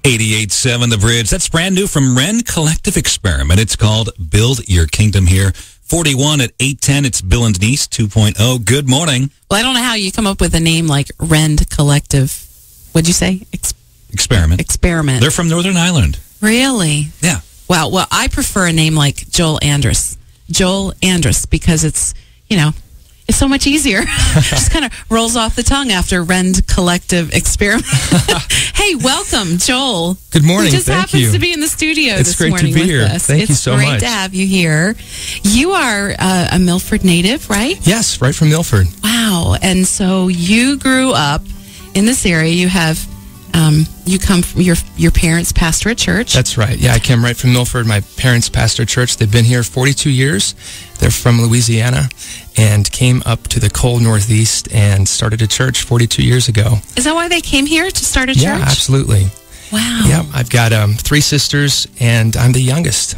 88.7 The Bridge. That's brand new from Ren Collective Experiment. It's called Build Your Kingdom here. 41 at 810. It's Bill and Denise 2.0. Good morning. Well, I don't know how you come up with a name like Ren Collective. What'd you say? Experiment. Experiment. They're from Northern Ireland. Really? Yeah. Wow. Well, I prefer a name like Joel Andrus. Joel Andrus, because it's, it's so much easier. Just kind of rolls off the tongue after Ren Collective Experiment. Hey, welcome, Joel. Good morning. Who just Thank happens you. to be in the studio It's this great morning to be with here. us. Thank you so much. It's great to have you here. You are a Milford native, right? Yes, right from Milford. Wow. And so you grew up in this area. You have you come from your parents pastor a church. That's right. Yeah, I came right from Milford. My parents pastor a church. They've been here 42 years. They're from Louisiana and came up to the cold Northeast and started a church 42 years ago. Is that why they came here to start a church? Yeah, absolutely. Wow. Yeah, I've got 3 sisters, and I'm the youngest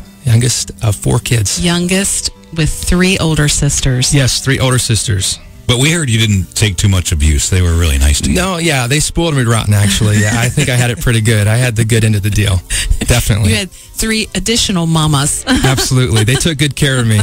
of 4 kids. Youngest with 3 older sisters. Yes, 3 older sisters. But we heard you didn't take too much abuse. They were really nice to you. No, yeah, they spoiled me rotten, actually. Yeah, I think I had it pretty good. I had the good end of the deal. Definitely. You had 3 additional mamas. Absolutely. They took good care of me.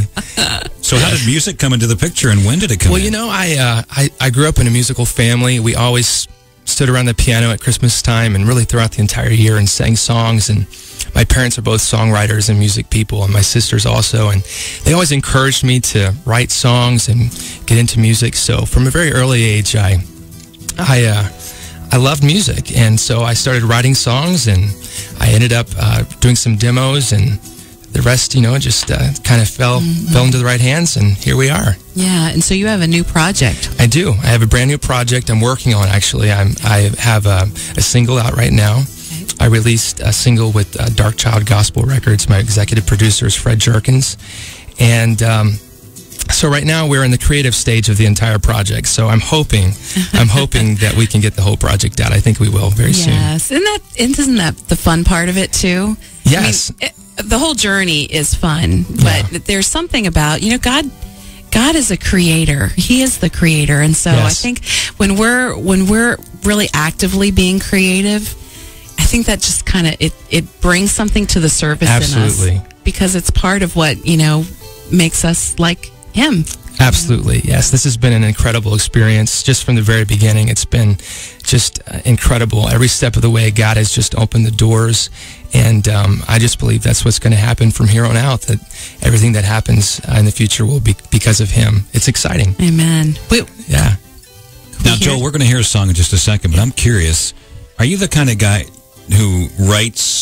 So how did music come into the picture, and when did it come in? Well, I grew up in a musical family. We always stood around the piano at Christmas time and really throughout the entire year and sang songs. And my parents are both songwriters and music people, and my sisters also. And they always encouraged me to write songs and get into music. So from a very early age, I loved music. And so I started writing songs, and I ended up doing some demos, and the rest, just kind of fell into the right hands, and here we are. Yeah, and so you have a new project. I do. I have a brand new project I'm working on, actually. I have a single out right now. Okay. I released a single with Dark Child Gospel Records. My executive producer is Fred Jerkins. And so right now we're in the creative stage of the entire project. So I'm hoping that we can get the whole project out. I think we will very soon. Yes. Isn't that the fun part of it, too? Yes. I mean, the whole journey is fun, but there's something about, God is a creator. He is the creator. And so yes. I think when we're really actively being creative, I think that just kind of, it brings something to the surface Absolutely. in us. Because it's part of what, makes us like him. Absolutely, yes. This has been an incredible experience just from the very beginning. It's been just incredible. Every step of the way, God has just opened the doors, and I just believe that's what's going to happen from here on out, that everything that happens in the future will be because of him. It's exciting. Amen. Yeah. Now, Joel, we're going to hear a song in just a second, but I'm curious, are you the kind of guy who writes,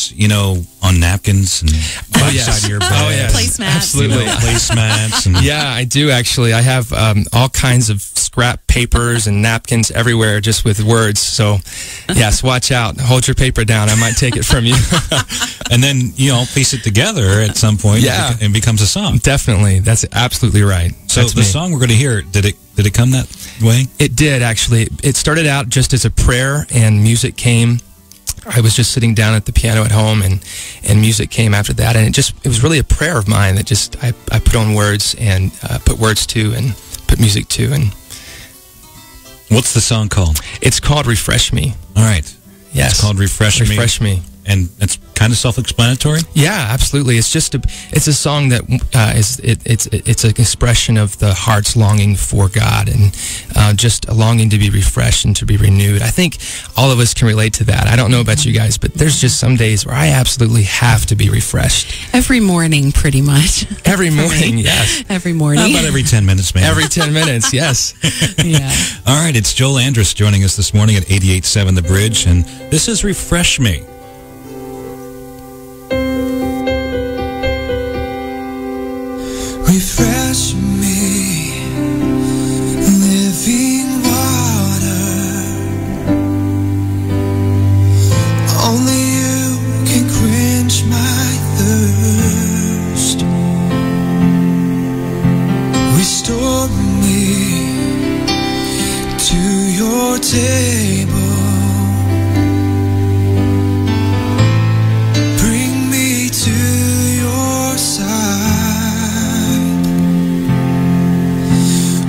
on napkins and by the side of your bed? Oh, yes. Placemats. Absolutely. Placemats. And Yeah, I do, actually. I have all kinds of scrap papers and napkins everywhere just with words. So, yes, watch out. Hold your paper down. I might take it from you. and then, piece it together at some point. Yeah. And becomes a song. Definitely. That's absolutely right. So That's the me. song we're going to hear, did it come that way? It did, actually. It started out just as a prayer, and music came. I was just sitting down at the piano at home, and music came after that. And it was really a prayer of mine that just I put on words and put words to and put music to. And what's the song called? it's called Refresh Me. All right. Yes. It's called Refresh Me. Refresh Me. And it's kind of self-explanatory? Yeah, absolutely. It's a song that it's an expression of the heart's longing for God, and just a longing to be refreshed and to be renewed. I think all of us can relate to that. I don't know about you guys, but there's just some days where I absolutely have to be refreshed. Every morning, pretty much. Every morning, yes. Every morning. How about every 10 minutes, man? Every 10 minutes, yes. Yeah. All right, it's Joel Andrus joining us this morning at 88.7 The Bridge, and this is Refresh Me. Refresh me, living water. Only you can quench my thirst. Restore me to your table. Bring me to your side.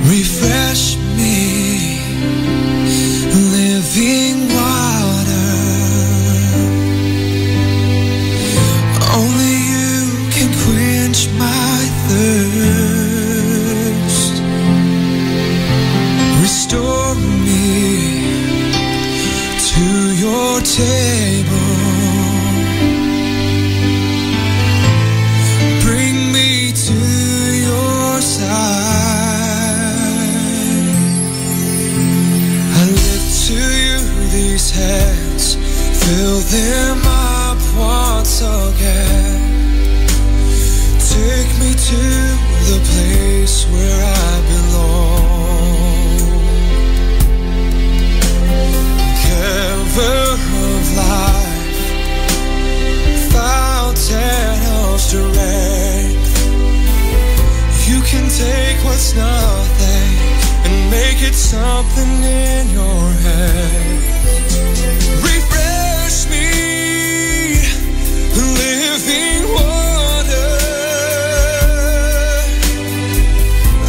Refresh me, living water. your table. Bring me to your side. I lift to you these hands, fill them up once again. Take me to the place where I belong. Giver of life, fountain of strength. You can take what's nothing and make it something in your head. Refresh me, living water.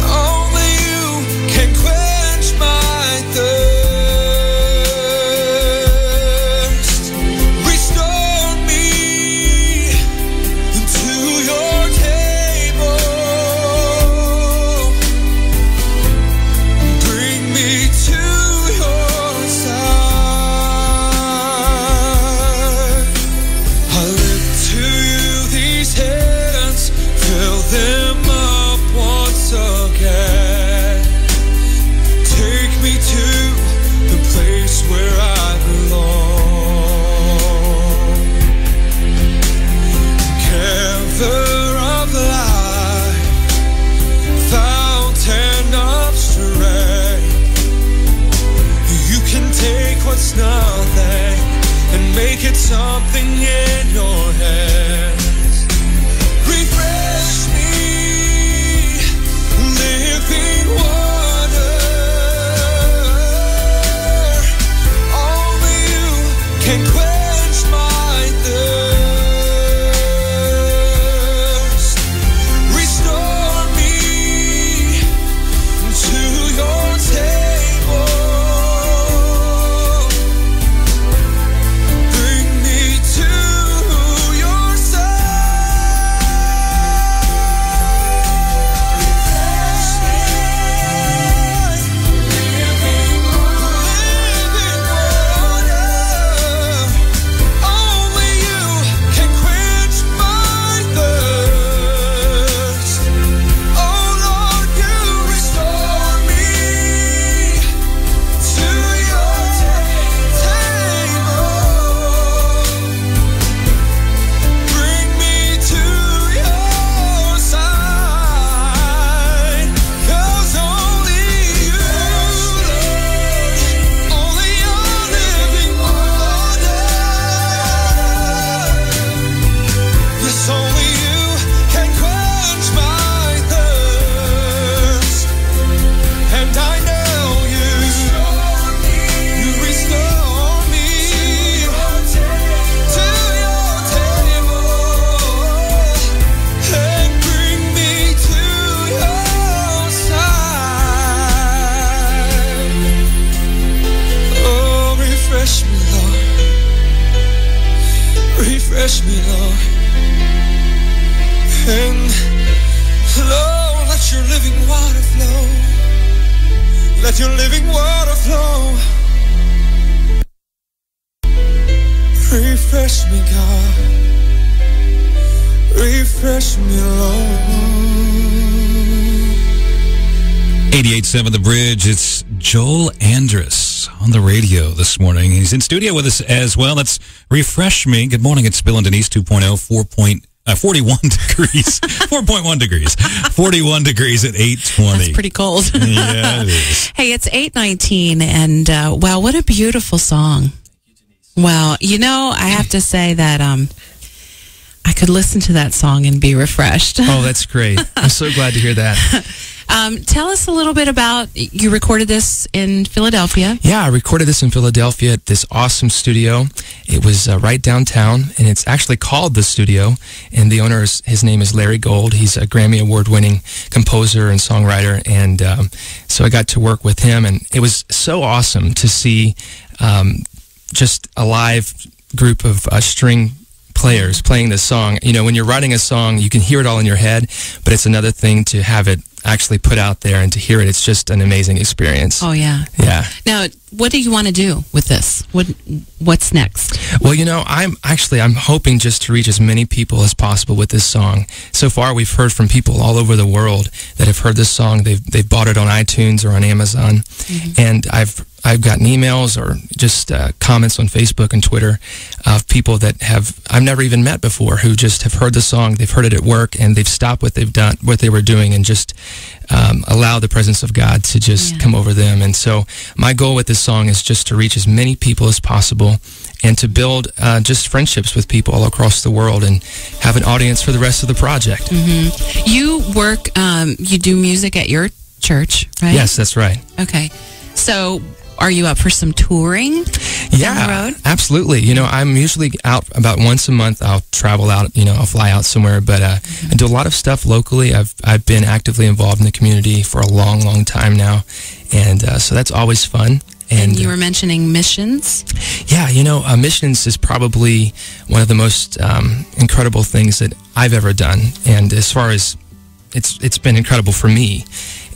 Only you can quench my thirst. Restore me to your table. Bring me to your side. I lift to you these hands, fill them up once again. Take me to the place where I belong. Giver of life, fountain of strength. You can take what's nothing and make it something in your hands. Refresh me, living water. Only you can quench my thirst. Restore me to your table. Bring me to your side. Living water. Only you can quench my thirst. Oh Lord, you restore me to your table. Bring me to your side. 'Cause only you, Lord, only your living water. Yes, only you can quench my thirst. And I know you restore me to your table. And bring me to your side. Oh, refresh me, Lord. Refresh me, Lord. And Lord, let your living water flow. Let your living water flow. Refresh me, God. Refresh me, Lord. 88.7 The Bridge. It's Joel Andrus on the radio this morning. He's in studio with us as well. That's Refresh Me. Good morning. It's Bill and Denise 2.0, 41 degrees. 4.1 degrees. 41 degrees at 8:20. That's pretty cold. Yeah, it is. Hey, it's 8:19, and wow, what a beautiful song. Wow. You know, I have to say that I could listen to that song and be refreshed. Oh, that's great. I'm so glad to hear that. Tell us a little bit about, you recorded this in Philadelphia. Yeah, I recorded this in Philadelphia at this awesome studio. It was right downtown, and it's actually called The Studio. And the owner, his name is Larry Gold. He's a Grammy Award-winning composer and songwriter. And so I got to work with him, and it was so awesome to see just a live group of string players playing this song. You know, when you're writing a song, you can hear it all in your head, but it's another thing to have it actually put out there and to hear it, it's just an amazing experience. Oh, yeah. Yeah. Now, what do you want to do with this? What's next? Well, I'm hoping just to reach as many people as possible with this song. So far, we've heard from people all over the world that have heard this song. They've bought it on iTunes or on Amazon, and I've gotten emails or just comments on Facebook and Twitter of people that I've never even met before, who just have heard the song. They've heard it at work, and they've stopped what they were doing, and just allow the presence of God to just come over them. And so my goal with this song is just to reach as many people as possible, and to build just friendships with people all across the world, and have an audience for the rest of the project. You work, you do music at your church, right? Yes, that's right. Okay. So are you up for some touring down the road? Absolutely. I'm usually out about once a month. I'll travel out, I'll fly out somewhere, but I do a lot of stuff locally. I've been actively involved in the community for a long, long time now, and so that's always fun. And you were mentioning missions? Yeah, missions is probably one of the most incredible things that I've ever done, and as far as it's been incredible for me.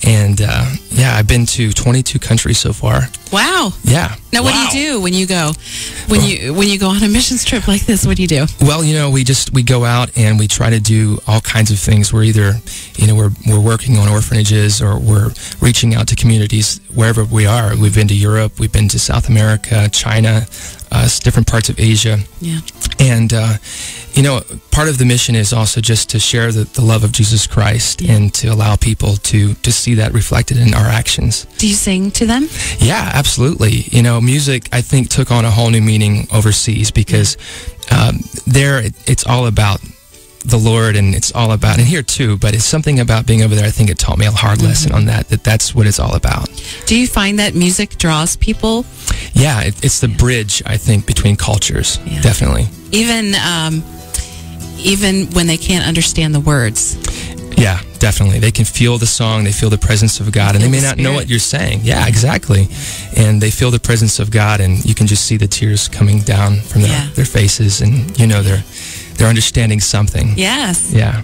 And I've been to 22 countries so far. Wow. Yeah. Now, what do you do when you go when you go on a missions trip like this? What do you do? Well, we go out and we try to do all kinds of things. We're either we're working on orphanages, or we're reaching out to communities wherever we are. We've been to Europe, we've been to South America, China, different parts of Asia. Yeah. And part of the mission is also just to share the love of Jesus Christ, and to allow people to see that reflected in our actions. Do you sing to them? Yeah, absolutely. Music, I think, took on a whole new meaning overseas, because there it's all about the Lord, and it's all about, and here too, but it's something about being over there. I think it taught me a hard lesson on that's what it's all about. Do you find that music draws people? Yeah, it's the bridge, I think, between cultures. Yeah. Definitely. Even when they can't understand the words. Yeah, definitely. They can feel the song, they feel the presence of God, and they may not know what you're saying. Yeah, exactly. And they feel the presence of God, and you can just see the tears coming down from their faces, and they're understanding something. Yes. Yeah.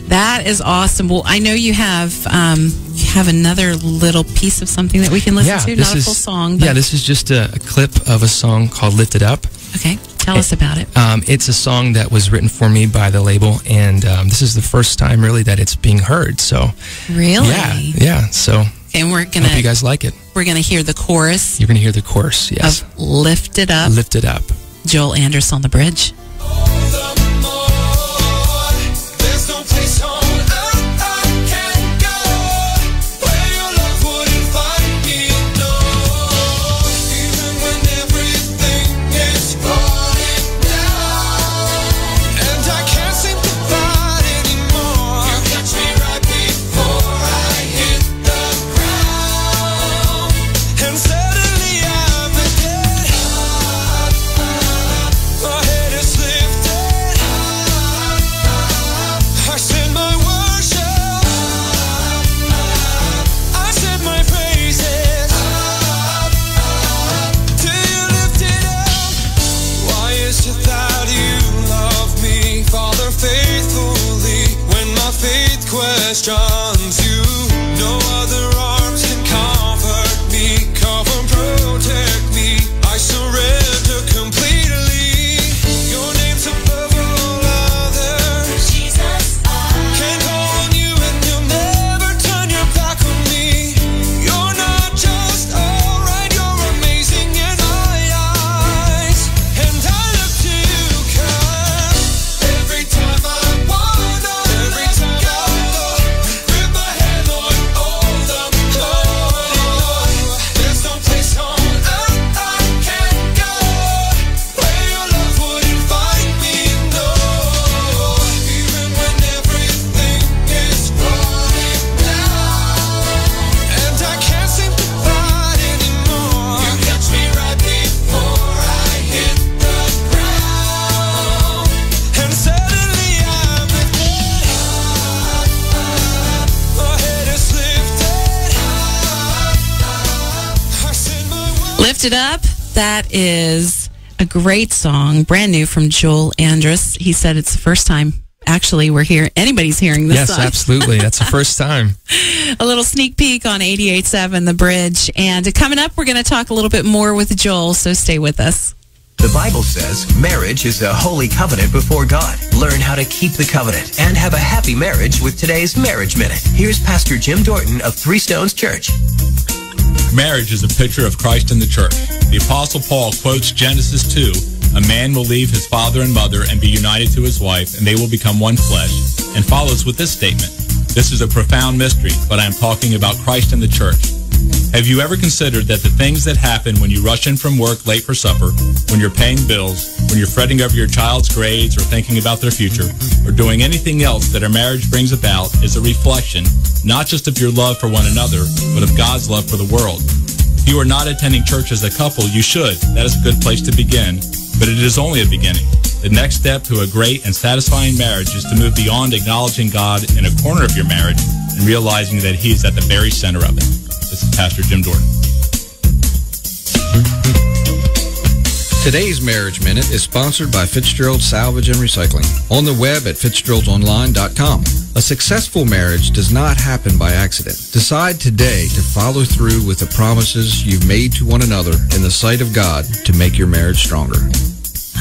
That is awesome. Well, I know you have another little piece of something that we can listen to. Not a full song. But... Yeah, this is just a clip of a song called Lift It Up. Okay. Tell us about it. It's a song that was written for me by the label, and this is the first time really that it's being heard. So really, yeah. So and we're gonna hope you guys like it. We're gonna hear the chorus. You're gonna hear the chorus. Yes. Of Lift It Up. Lift It Up. Joel Andrus on the bridge. Questions you, no other arms can comfort me, cover, protect me. I surrender completely. Your name's above all others. Jesus, can call on you and you'll never turn your back on me. You're not just alright, you're amazing in my eyes, and I look to you, 'cause every time I wanna, every time I Lift It Up. That is a great song, brand new from Joel Andrus. He said it's the first time actually anybody's hearing this Yes, song. absolutely. That's the first time. A little sneak peek on 88.7 The Bridge. And coming up, we're going to talk a little bit more with Joel, so stay with us. The Bible says marriage is a holy covenant before God. Learn how to keep the covenant and have a happy marriage with today's Marriage Minute. Here's Pastor Jim Dorton of Three Stones Church. Marriage is a picture of Christ and the church. The Apostle Paul quotes Genesis 2, a man will leave his father and mother and be united to his wife, and they will become one flesh, and follows with this statement. This is a profound mystery, but I am talking about Christ and the church. Have you ever considered that the things that happen when you rush in from work late for supper, when you're paying bills, when you're fretting over your child's grades or thinking about their future, or doing anything else that a marriage brings about is a reflection, not just of your love for one another, but of God's love for the world? If you are not attending church as a couple, you should. That is a good place to begin, but it is only a beginning. The next step to a great and satisfying marriage is to move beyond acknowledging God in a corner of your marriage and realizing that He is at the very center of it. This is Pastor Jim Dorton. Today's Marriage Minute is sponsored by Fitzgerald Salvage and Recycling. On the web at fitzgeraldsonline.com. A successful marriage does not happen by accident. Decide today to follow through with the promises you've made to one another in the sight of God to make your marriage stronger.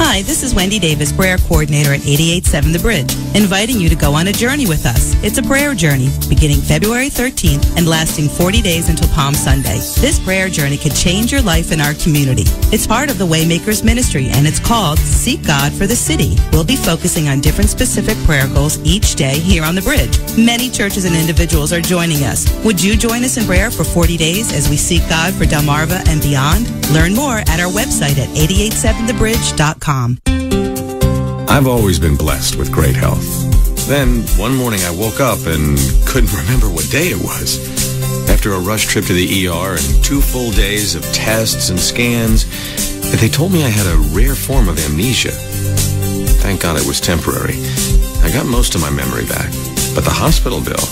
Hi, this is Wendy Davis, prayer coordinator at 88.7 The Bridge, inviting you to go on a journey with us. It's a prayer journey beginning February 13th and lasting 40 days until Palm Sunday. This prayer journey could change your life in our community. It's part of the Waymakers Ministry, and it's called Seek God for the City. We'll be focusing on different specific prayer goals each day here on The Bridge. Many churches and individuals are joining us. Would you join us in prayer for 40 days as we seek God for Delmarva and beyond? Learn more at our website at 887thebridge.com. I've always been blessed with great health. Then, one morning I woke up and couldn't remember what day it was. After a rush trip to the ER and 2 full days of tests and scans, they told me I had a rare form of amnesia. Thank God it was temporary. I got most of my memory back. But the hospital bill,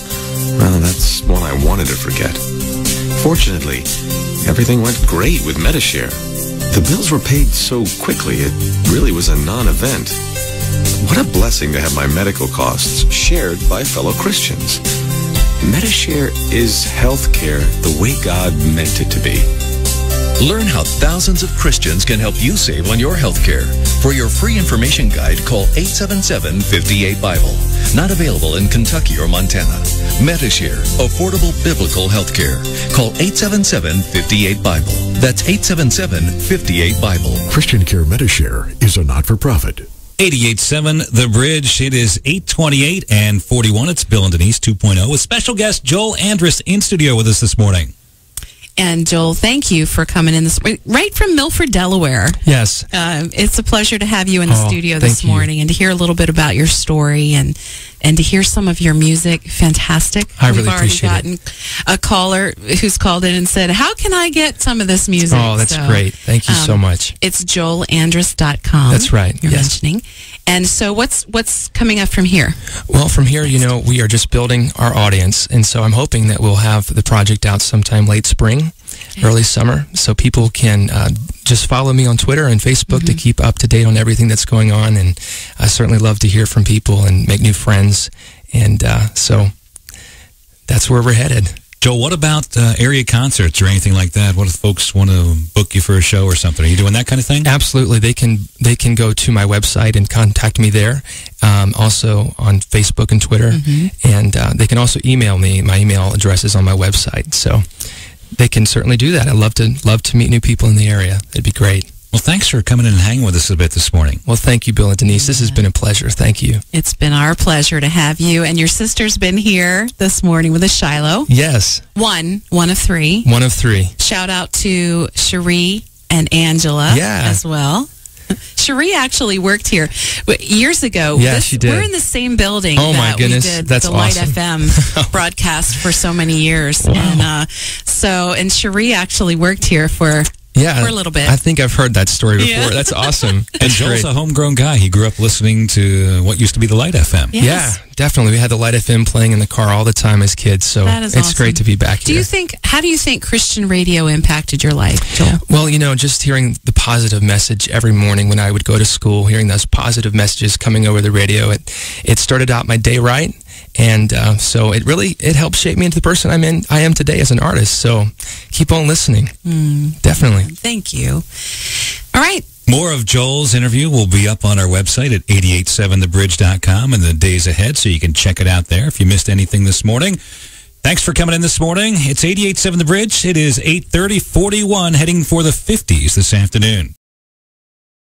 well, that's one I wanted to forget. Fortunately, everything went great with Medishare. The bills were paid so quickly, it really was a non-event. What a blessing to have my medical costs shared by fellow Christians. Medishare is health care the way God meant it to be. Learn how thousands of Christians can help you save on your health care. For your free information guide, call 877-58-BIBLE. Not available in Kentucky or Montana. Medishare, affordable biblical health care. Call 877-58-BIBLE. That's 877-58-BIBLE. Christian Care Medishare is a not-for-profit. 88.7 The Bridge. It is 8:28 and 41. It's Bill and Denise 2.0 with special guest Joel Andrus in studio with us this morning. And Joel, thank you for coming in this right from Milford, Delaware. Yes. It's a pleasure to have you in the studio this morning and to hear a little bit about your story and to hear some of your music. Fantastic. I really appreciate it. We've already gotten a caller who's called in and said, how can I get some of this music? Oh, that's great. Thank you so much. It's joelandrus.com. That's right. You're mentioning. And so what's coming up from here? Well, from here, we are just building our audience. And so I'm hoping that we'll have the project out sometime late spring, early summer, so people can just follow me on Twitter and Facebook to keep up to date on everything that's going on. And I certainly love to hear from people and make new friends. And so that's where we're headed. Joel, what about area concerts or anything like that? What if folks want to book you for a show or something? Are you doing that kind of thing? Absolutely. They can go to my website and contact me there. Also on Facebook and Twitter. And they can also email me. My email address is on my website. So they can certainly do that. I'd love to meet new people in the area. It'd be great. Well, thanks for coming in and hanging with us a bit this morning. Well, thank you, Bill and Denise. This has been a pleasure. Thank you. It's been our pleasure to have you. And your sister's been here this morning with us, Shiloh. Yes. One of three. One of three. Shout out to Cherie and Angela as well. Cherie actually worked here years ago. Yeah, she did. We're in the same building my goodness. we did That's the awesome. Light FM broadcast for so many years. Wow. And Cherie actually worked here for Yeah, for a little bit. I think I've heard that story before. Yeah. That's awesome. And That's Joel's great. a homegrown guy. He grew up listening to what used to be the Light FM. Yes. Yeah, definitely. We had the Light FM playing in the car all the time as kids, so That is it's awesome. great to be back Do here. you think? How do you think Christian radio impacted your life, Joel? Well, just hearing the positive message every morning when I would go to school, hearing those positive messages coming over the radio, it started out my day right. And so it helped shape me into the person I am today as an artist. So keep on listening. Definitely. Thank you. All right. More of Joel's interview will be up on our website at 887thebridge.com in the days ahead, so you can check it out there if you missed anything this morning. Thanks for coming in this morning. It's 88.7 The Bridge. It is 8:41, heading for the 50s this afternoon.